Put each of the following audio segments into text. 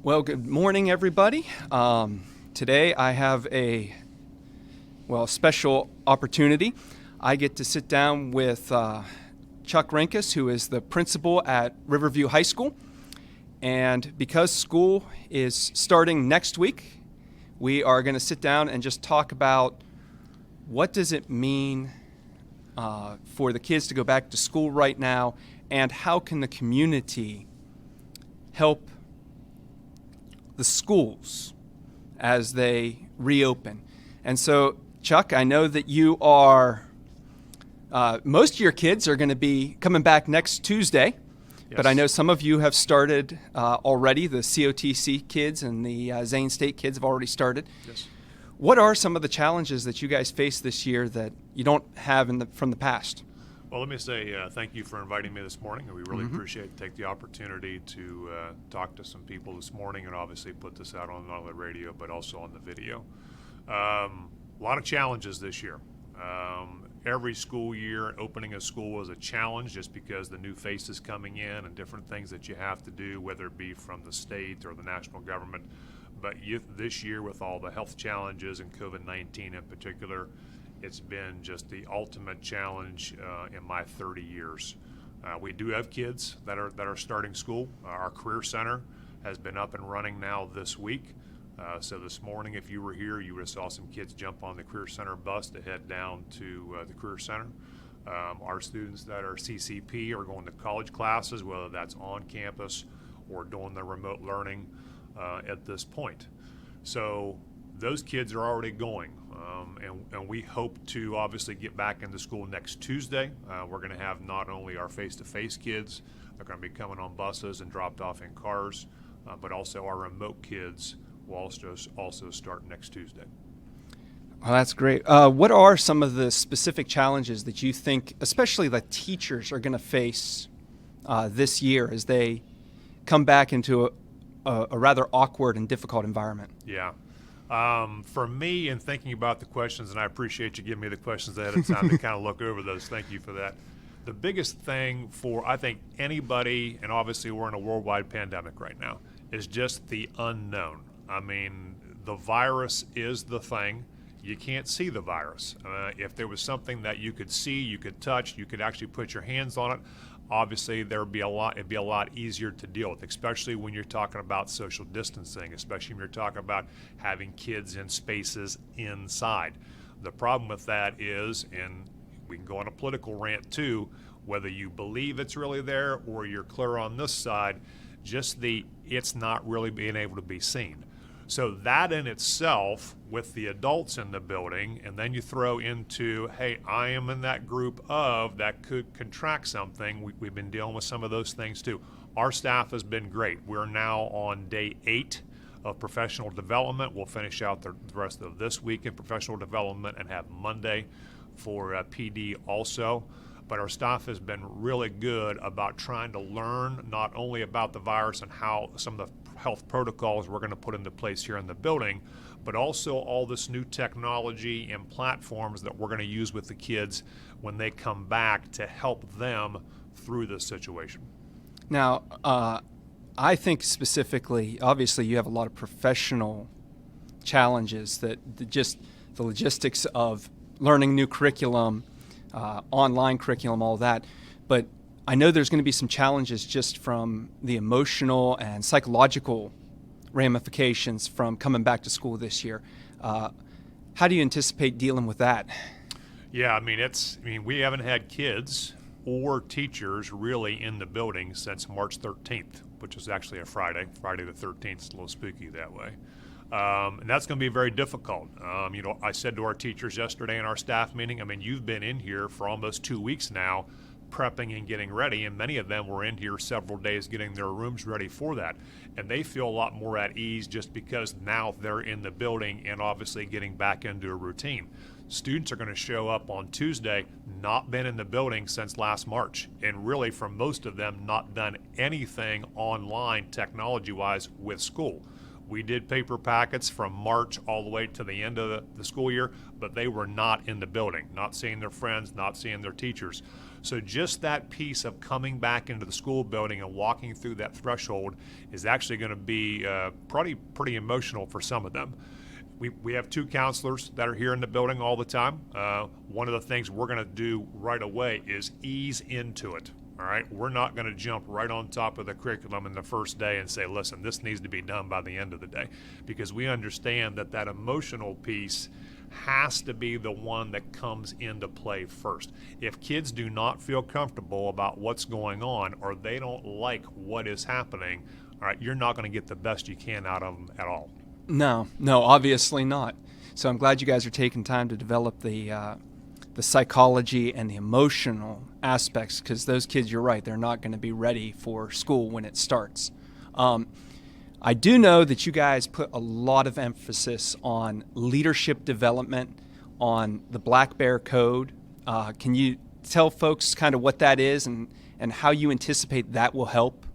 Well, good morning, everybody. Today I have a special opportunity. I get to sit down with Chuck Rinkes, who is the principal at Riverview High School. And because school is starting next week, we are going to sit down and just talk about what does it mean for the kids to go back to school right now, and how can the community help the schools as they reopen. And so, Chuck, I know that you are, most of your kids are going to be coming back next Tuesday, yes. But I know some of you have started already. The COTC kids and the Zane State kids have already started. Yes. What are some of the challenges that you guys face this year that you don't have from the past? Well, let me say thank you for inviting me this morning, and we really appreciate take the opportunity to talk to some people this morning, and obviously put this out on not only the radio but also on the video. A lot of challenges this year. Every school year, opening a school is a challenge just because the new faces coming in and different things that you have to do, whether it be from the state or the national government. But this year, with all the health challenges and COVID-19 in particular, it's been just the ultimate challenge in my 30 years. We do have kids that are starting school. Our Career Center has been up and running now this week. So this morning, if you were here, you would have saw some kids jump on the Career Center bus to head down to the Career Center. Our students that are CCP are going to college classes, whether that's on campus or doing the remote learning at this point. So those kids are already going. And we hope to obviously get back into school next Tuesday. We're going to have not only our face-to-face kids, they're going to be coming on buses and dropped off in cars, but also our remote kids will also start next Tuesday. Well, that's great. What are some of the specific challenges that you think, especially the teachers, are going to face this year as they come back into a rather awkward and difficult environment? Yeah. For me, in thinking about the questions, and I appreciate you giving me the questions ahead of time to kind of look over those. Thank you for that. The biggest thing for, I think, anybody, and obviously we're in a worldwide pandemic right now, is just the unknown. I mean, the virus is the thing. You can't see the virus. If there was something that you could see, you could touch, you could actually put your hands on it, obviously it'd be a lot easier to deal with, especially when you're talking about social distancing, especially when you're talking about having kids in spaces inside. The problem with that is, and we can go on a political rant too, whether you believe it's really there or you're clear on this side, just it's not really being able to be seen. So that in itself, with the adults in the building, and then you throw into, hey, I am in that group of that could contract something. We've been dealing with some of those things too. Our staff has been great. We're now on day 8 of professional development. We'll finish out the rest of this week in professional development and have Monday for PD also. But our staff has been really good about trying to learn not only about the virus and how some of the health protocols we're going to put into place here in the building, but also all this new technology and platforms that we're going to use with the kids when they come back to help them through this situation. Now, I think specifically, obviously you have a lot of professional challenges that just the logistics of learning new curriculum, online curriculum, all that. But I know there's going to be some challenges just from the emotional and psychological ramifications from coming back to school this year. How do you anticipate dealing with that? Yeah, I mean, we haven't had kids or teachers really in the building since March 13th, which is actually a Friday the 13th. It's a little spooky that way. And that's going to be very difficult. I said to our teachers yesterday in our staff meeting, you've been in here for almost 2 weeks now, prepping and getting ready, and many of them were in here several days getting their rooms ready for that. And they feel a lot more at ease just because now they're in the building and obviously getting back into a routine. Students are going to show up on Tuesday, not been in the building since last March, and really for most of them not done anything online technology-wise with school. We did paper packets from March all the way to the end of the school year, but they were not in the building, not seeing their friends, not seeing their teachers. So just that piece of coming back into the school building and walking through that threshold is actually going to be pretty emotional for some of them. We have 2 counselors that are here in the building all the time. One of the things we're going to do right away is ease into it. All right, we're not going to jump right on top of the curriculum in the first day and say, listen, this needs to be done by the end of the day, because we understand that that emotional piece has to be the one that comes into play first. If kids do not feel comfortable about what's going on, or they don't like what is happening, all right, you're not going to get the best you can out of them at all. No, obviously not. So I'm glad you guys are taking time to develop the psychology and the emotional aspects, because those kids, you're right, they're not going to be ready for school when it starts. I do know that you guys put a lot of emphasis on leadership development, on the Black Bear Code. Can you tell folks kind of what that is and how you anticipate that will help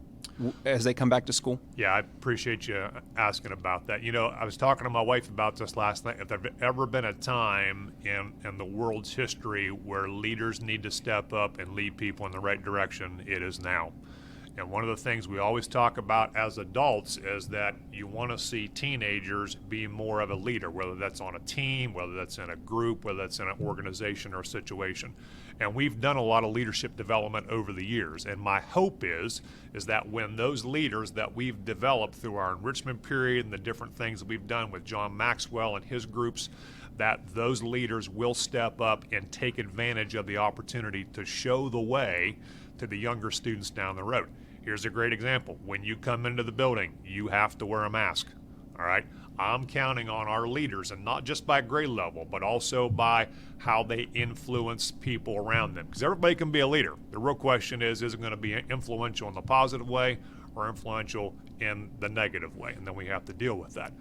as they come back to school? Yeah, I appreciate you asking about that. You know, I was talking to my wife about this last night. If there's ever been a time in the world's history where leaders need to step up and lead people in the right direction, it is now. And one of the things we always talk about as adults is that you want to see teenagers be more of a leader, whether that's on a team, whether that's in a group, whether that's in an organization or a situation. And we've done a lot of leadership development over the years. And my hope is that when those leaders that we've developed through our enrichment period and the different things that we've done with John Maxwell and his groups, that those leaders will step up and take advantage of the opportunity to show the way to the younger students down the road. Here's a great example. When you come into the building, you have to wear a mask, all right? I'm counting on our leaders, and not just by grade level, but also by how they influence people around them. Because everybody can be a leader. The real question is it going to be influential in the positive way or influential in the negative way? And then we have to deal with that.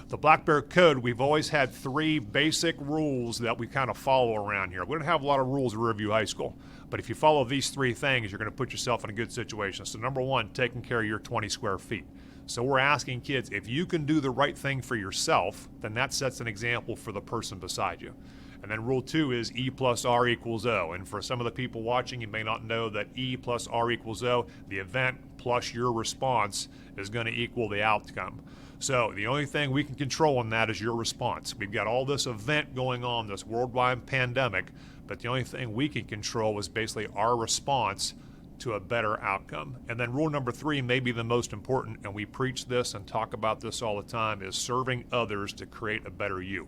The Black Bear Code, we've always had 3 basic rules that we kind of follow around here. We don't have a lot of rules at Riverview High School, but if you follow these 3 things, you're going to put yourself in a good situation. So number 1, taking care of your 20 square feet. So we're asking kids, if you can do the right thing for yourself, then that sets an example for the person beside you. And then rule 2 is E plus R equals O. And for some of the people watching, you may not know that E plus R equals O, the event plus your response is going to equal the outcome. So the only thing we can control in that is your response. We've got all this event going on, this worldwide pandemic, but the only thing we can control is basically our response to a better outcome. And then rule number 3 may be the most important, and we preach this and talk about this all the time, is serving others to create a better you.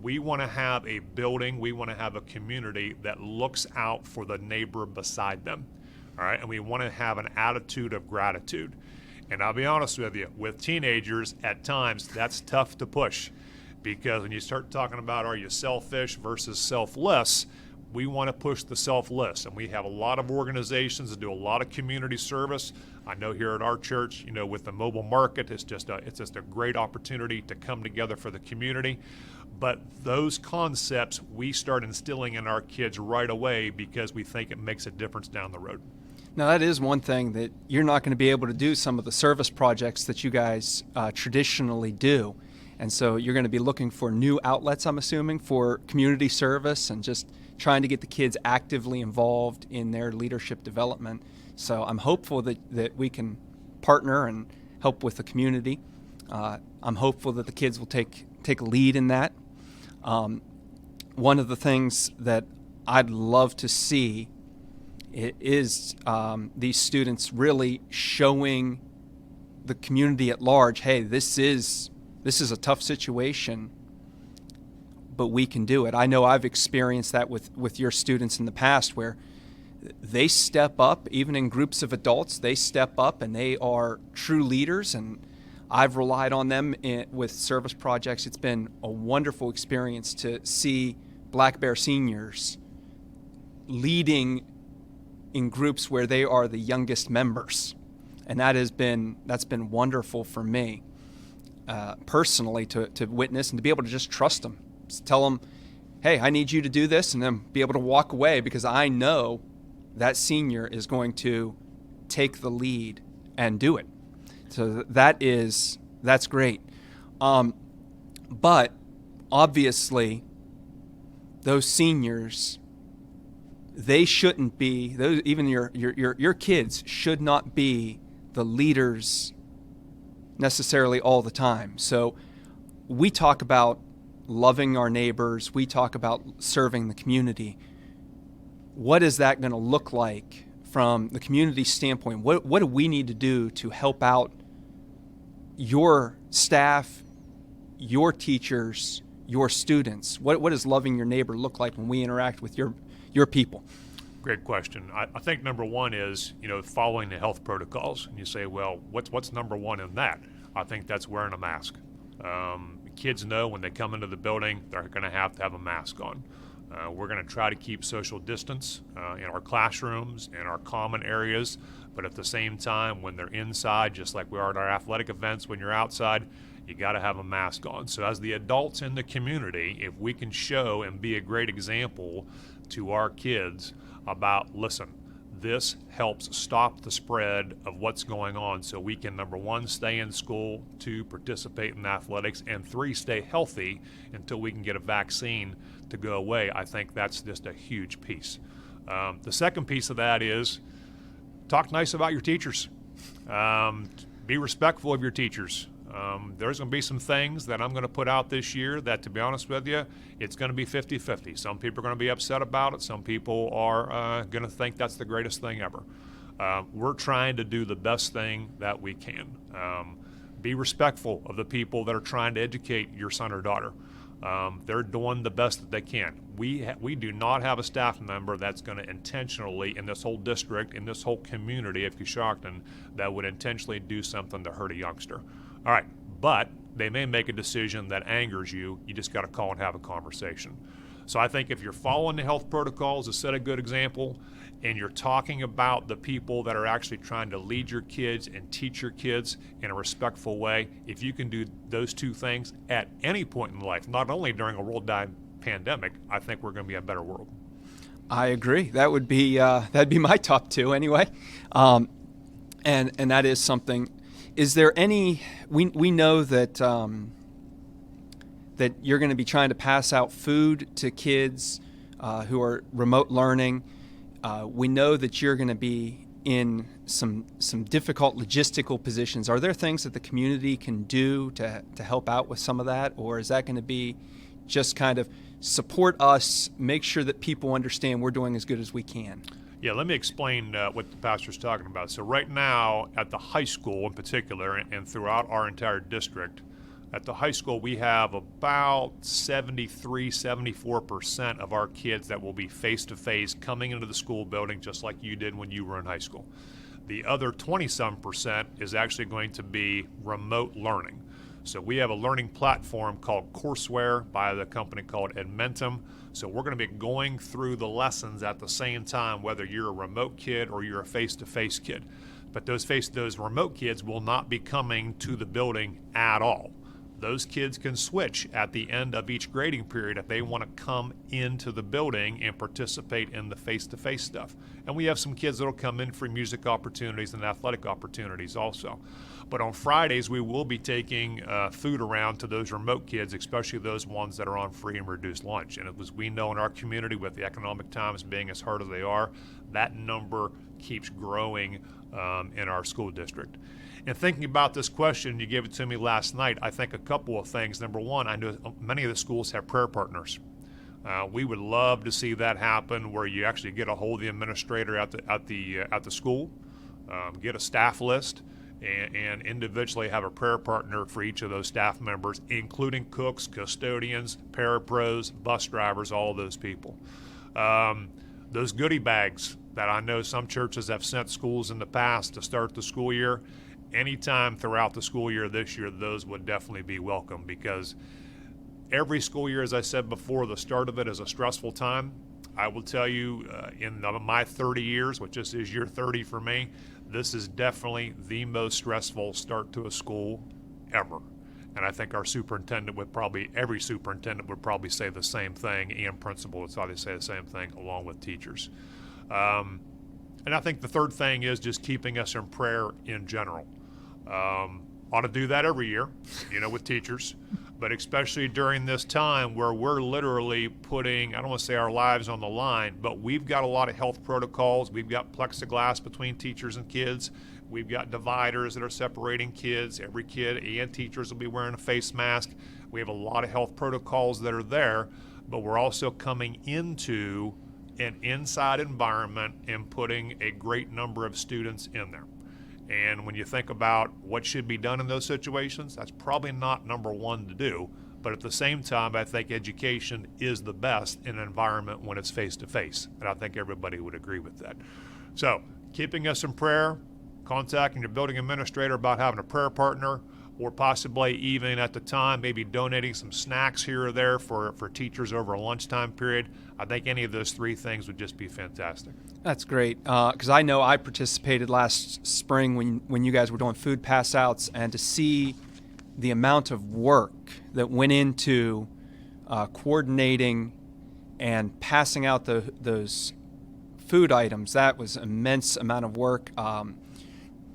We want to have a building, we want to have a community that looks out for the neighbor beside them, all right? And we want to have an attitude of gratitude. And I'll be honest with you, with teenagers, at times, that's tough to push, because when you start talking about are you selfish versus selfless, we want to push the selfless. And we have a lot of organizations that do a lot of community service. I know here at our church, you know, with the mobile market, it's just a great opportunity to come together for the community. But those concepts we start instilling in our kids right away because we think it makes a difference down the road. Now, that is one thing that you're not going to be able to do some of the service projects that you guys traditionally do. And so you're going to be looking for new outlets, I'm assuming, for community service and just trying to get the kids actively involved in their leadership development. So I'm hopeful that we can partner and help with the community. I'm hopeful that the kids will take a lead in that. One of the things that I'd love to see is these students really showing the community at large, hey, this is a tough situation, but we can do it. I know I've experienced that with your students in the past, where they step up, even in groups of adults, they step up and they are true leaders, and I've relied on them with service projects. It's been a wonderful experience to see Black Bear seniors leading in groups where they are the youngest members, and that's been wonderful for me personally to witness and to be able to just trust them, just tell them, hey, I need you to do this, and then be able to walk away because I know that senior is going to take the lead and do it. So that's great. But obviously, those seniors, they shouldn't be, those, even your kids should not be the leaders necessarily all the time. So we talk about loving our neighbors, we talk about serving the community. What is that going to look like from the community standpoint? What do we need to do to help out your staff, your teachers, your students? What does loving your neighbor look like when we interact with your people? Great question. I think number one is, following the health protocols. And you say, well, what's number one in that? I think that's wearing a mask. Kids know when they come into the building, they're going to have a mask on. We're going to try to keep social distance in our classrooms, in our common areas, but at the same time, when they're inside, just like we are at our athletic events, when you're outside, you got to have a mask on. So as the adults in the community, if we can show and be a great example to our kids about, listen, this helps stop the spread of what's going on, so we can, number one, stay in school, two, participate in athletics, and three, stay healthy until we can get a vaccine to go away. I think that's just a huge piece. The second piece of that is talk nice about your teachers. Be respectful of your teachers. There's going to be some things that I'm going to put out this year that, to be honest with you, it's going to be 50-50. Some people are going to be upset about it. Some people are going to think that's the greatest thing ever. We're trying to do the best thing that we can. Be respectful of the people that are trying to educate your son or daughter. They're doing the best that they can. We do not have a staff member that's going to intentionally, in this whole district, in this whole community of Coshocton, that would intentionally do something to hurt a youngster. All right, but they may make a decision that angers you. You just got to call and have a conversation. So I think if you're following the health protocols to set a good example, and you're talking about the people that are actually trying to lead your kids and teach your kids in a respectful way, if you can do those two things at any point in life, not only during a worldwide pandemic, I think we're going to be a better world. I agree. That would be that'd be my top two anyway, and that is something. Is there any? We know that that you're going to be trying to pass out food to kids who are remote learning. We know that you're going to be in some difficult logistical positions. Are there things that the community can do to help out with some of that, or is that going to be just kind of support us, make sure that people understand we're doing as good as we can? Yeah, let me explain what the pastor's talking about. So right now at the high school in particular, and throughout our entire district, at the high school we have about 74% of our kids that will be face-to-face coming into the school building just like you did when you were in high school. The other 20-some% is actually going to be remote learning. So we have a learning platform called Courseware by the company called Edmentum. So we're going to be going through the lessons at the same time, whether you're a remote kid or you're a face-to-face kid. But those remote kids will not be coming to the building at all. Those kids can switch at the end of each grading period if they want to come into the building and participate in the face-to-face stuff. And we have some kids that will come in for music opportunities and athletic opportunities also. But on Fridays, we will be taking food around to those remote kids, especially those ones that are on free and reduced lunch. And we know in our community, with the economic times being as hard as they are, that number keeps growing in our school district. And thinking about this question, you gave it to me last night, I think a couple of things. Number one, I know many of the schools have prayer partners. We would love to see that happen, where you actually get a hold of the administrator at the school, get a staff list, and individually have a prayer partner for each of those staff members, including cooks, custodians, parapros, bus drivers, all of those people. Those goodie bags that I know some churches have sent schools in the past to start the school year, anytime throughout the school year this year, those would definitely be welcome, because every school year, as I said before, the start of it is a stressful time. I will tell you, in my 30 years, which this is year 30 for me, this is definitely the most stressful start to a school ever. And I think our superintendent every superintendent would probably say the same thing, and principal would probably say the same thing, along with teachers. And I think the third thing is just keeping us in prayer in general. Ought to do that every year, with teachers. but especially during this time where we're literally putting, I don't want to say our lives on the line, but we've got a lot of health protocols. We've got plexiglass between teachers and kids. We've got dividers that are separating kids. Every kid and teachers will be wearing a face mask. We have a lot of health protocols that are there, but we're also coming into an inside environment and putting a great number of students in there. And when you think about what should be done in those situations, that's probably not number one to do. But at the same time, I think education is the best in an environment when it's face-to-face. And I think everybody would agree with that. So keeping us in prayer, contacting your building administrator about having a prayer partner, or possibly even at the time, maybe donating some snacks here or there for teachers over a lunchtime period. I think any of those three things would just be fantastic. That's great, because I know I participated last spring when you guys were doing food pass outs, and to see the amount of work that went into coordinating and passing out those food items, that was an immense amount of work.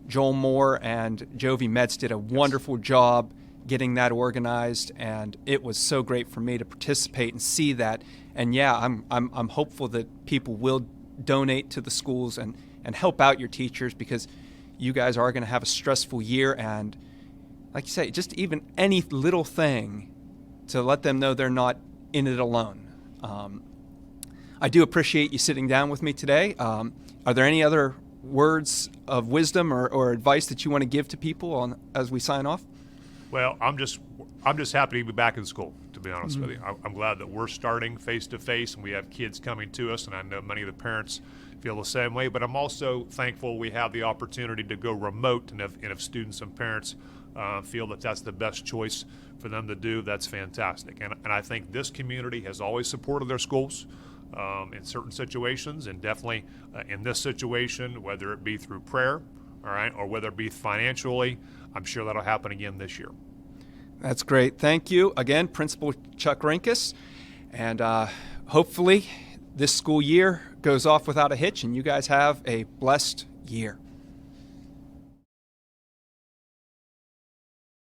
Joel Moore and Jovi Metz did a wonderful job getting that organized, and it was so great for me to participate and see that. And yeah, I'm hopeful that people will donate to the schools and help out your teachers, because you guys are going to have a stressful year, and like you say, just even any little thing to let them know they're not in it alone. I do appreciate you sitting down with me today. Are there any other words of wisdom or advice that you want to give to people as we sign off? Well, I'm just happy to be back in school, to be honest with you. I'm glad that we're starting face-to-face and we have kids coming to us, and I know many of the parents feel the same way, but I'm also thankful we have the opportunity to go remote, and if students and parents feel that that's the best choice for them to do, that's fantastic. And I think this community has always supported their schools in certain situations, and definitely in this situation, whether it be through prayer, all right, or whether it be financially, I'm sure that'll happen again this year. That's great. Thank you again, Principal Chuck Rinkes, and hopefully this school year goes off without a hitch and you guys have a blessed year.